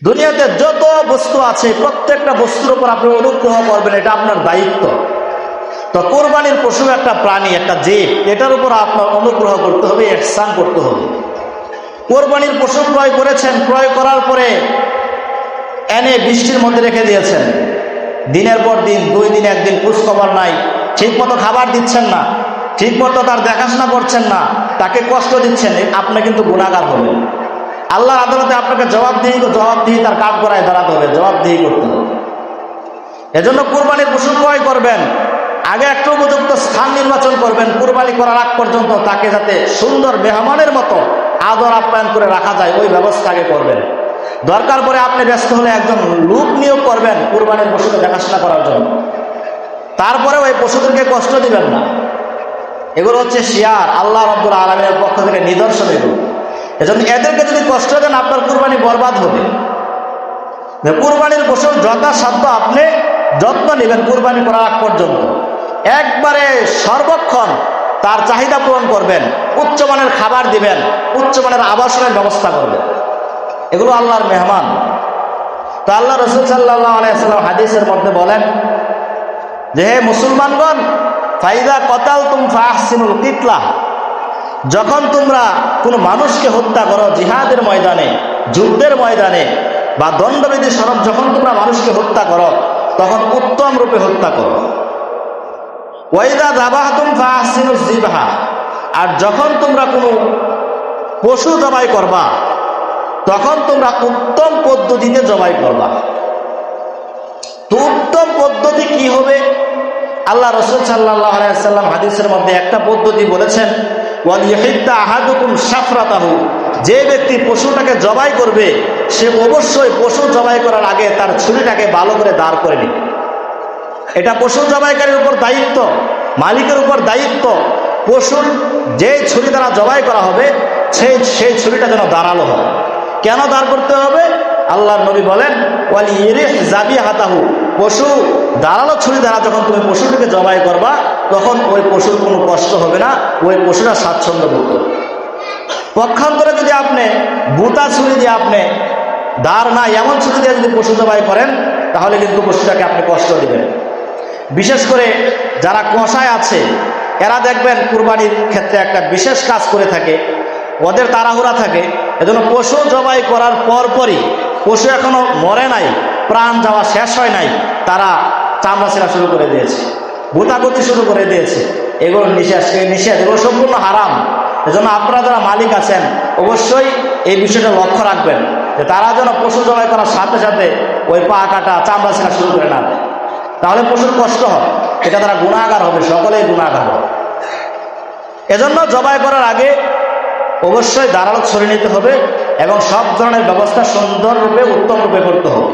দুনিয়াতে যত বস্তু আছে প্রত্যেকটা বস্তুর উপর আপনি অনুগ্রহ করবেন, এটা আপনার দায়িত্ব। তো কোরবানির পশু একটা প্রাণী, একটা জীব, এটার উপর আপনার অনুগ্রহ করতে হবে, ইহসান করতে হবে। কোরবানির পশু ক্রয় করেছেন, ক্রয় করার পরে এনে বৃষ্টির মধ্যে রেখে দিয়েছেন, দিনের পর দিন, 2 দিন 1 দিন খোঁজ খবর নাই, ঠিক মতো খাবার দিচ্ছেন না, ঠিক মতো তার দেখাশোনা করছেন না, তাকে কষ্ট দিচ্ছেন, আপনি কিন্তু গুনাহগার হবেন। আল্লাহর আদালতে আপনাকে জবাবদিহি তার কাঠ গড়ায় দাঁড়াতে হবে, জবাবদিহি করতে হবে। এজন্য কুরবানির পশু ক্রয় করবেন, আগে একটা উপযুক্ত স্থান নির্বাচন করবেন। কুরবানি করার আগ পর্যন্ত তাকে যাতে সুন্দর মেহমানের মতো আদর আপ্যায়ন করে রাখা যায়, ওই ব্যবস্থা আগে করবেন। দরকার পরে আপনি ব্যস্ত হলে একজন লোক নিয়োগ করবেন কুরবানির পশুকে দেখাশোনা করার জন্য। তারপরে ওই পশুদেরকে কষ্ট দিবেন না। এগুলো হচ্ছে শিয়ার, আল্লাহ রাব্বুল আলামিনের পক্ষ থেকে নিদর্শন এগুলো। এজন্য এদেরকে যদি কষ্ট দেন আপনার কুরবানি বরবাদ হবে। কুরবানির পশুর যথাসাধ্য আপনি যত্ন নেবেন কুরবানি করার আগ পর্যন্ত, একবারে সর্বক্ষণ তার চাহিদা পূরণ করবেন, উচ্চমানের খাবার দিবেন, উচ্চমানের আবাসনের ব্যবস্থা করবেন। এগুলো আল্লাহর মেহমান। তো আল্লাহ রাসূল সাল্লাল্লাহু আলাইহি ওয়াসাল্লাম হাদিসের মধ্যে বলেন যে, হে মুসলমানগণ, ফাইদা কতালতুম ফাহসিনুল কিতলা, যখন তোমরা কোনো মানুষকে হত্যা করো জিহাদের ময়দানে, যুদ্ধের ময়দানে বা দণ্ডবিধি স্বরূপ যখন তোমরা মানুষকে হত্যা করো, তখন উত্তম রূপে হত্যা করো। ওয়াইদা যাবাহতুম ফাহসিনুজ যিবহা, আর যখন তোমরা কোনো পশু জবাই করবা তখন তোমরা উত্তম পদ্ধতিতে জবাই করবা। তো উত্তম পদ্ধতি কি হবে? আল্লাহ রাসূল সাল্লাল্লাহু আলাইহি ওয়াসাল্লাম হাদিসের মধ্যে একটা পদ্ধতি বলেছেন, ওয়াল ইহিদ্দা আহাদুকুম শাফরাতাহু, যে ব্যক্তি পশুটাকে জবাই করবে সে অবশ্যই পশু জবাই করার আগে তার ছুরিটাকে ভালো করে দাঁড় করে নিবে। এটা পশু জবাইকারীর উপর দায়িত্ব, মালিকের উপর দায়িত্ব। পশুর যে ছুরি দ্বারা জবাই করা হবে সেই ছুরিটা যেন দাঁড়ালো হয়। কেন দাঁড় করতে হবে? আল্লাহর নবী বলেন, ওয়াল ইরিহ যাবিহাতাহু, পশু দাঁড়ালো ছুরি দ্বারা যখন তুমি পশুটিকে জবাই করবা তখন ওই পশুর কোনো কষ্ট হবে না, ওই পশুরা স্বাচ্ছন্দ্য বোধ করবে। পক্ষান্তরে যদি আপনি বুতা ছুরি দিয়ে, আপনি দাঁড় না এমন ছুরি দিয়ে যদি পশু জবাই করেন তাহলে কিন্তু পশুটাকে আপনি কষ্ট দিবেন। বিশেষ করে যারা কষায় আছে এরা দেখবেন কুরবানির ক্ষেত্রে একটা বিশেষ কাজ করে থাকে, ওদের তাড়াহুড়া থাকে। এজন্য পশু জবাই করার পরপরই, পশু এখনো মরে নাই, প্রাণ যাওয়া শেষ হয় নাই, তারা চামড়া ছেঁড়া শুরু করে দিয়েছে, ভূতাগতি শুরু করে দিয়েছে। এগুলো নিষেধ, এগুলো সম্পূর্ণ হারাম। এজন্য আপনারা যারা মালিক আছেন অবশ্যই এই বিষয়টা লক্ষ্য রাখবেন যে তারা যেন পশু জবাই করার সাথে সাথে ওই পা কাটা, চামড়া ছেঁড়া শুরু করে না দেয়, তাহলে পশুর কষ্ট হয়, এটা তারা গুনাহগার হবে, সকলেই গুনাহগার হবে। এজন্য জবাই করার আগে অবশ্যই দাঁড়ালো ছড়িয়ে নিতে হবে এবং সব ধরনের ব্যবস্থা সুন্দর রূপে, উত্তম রূপে করতে হবে।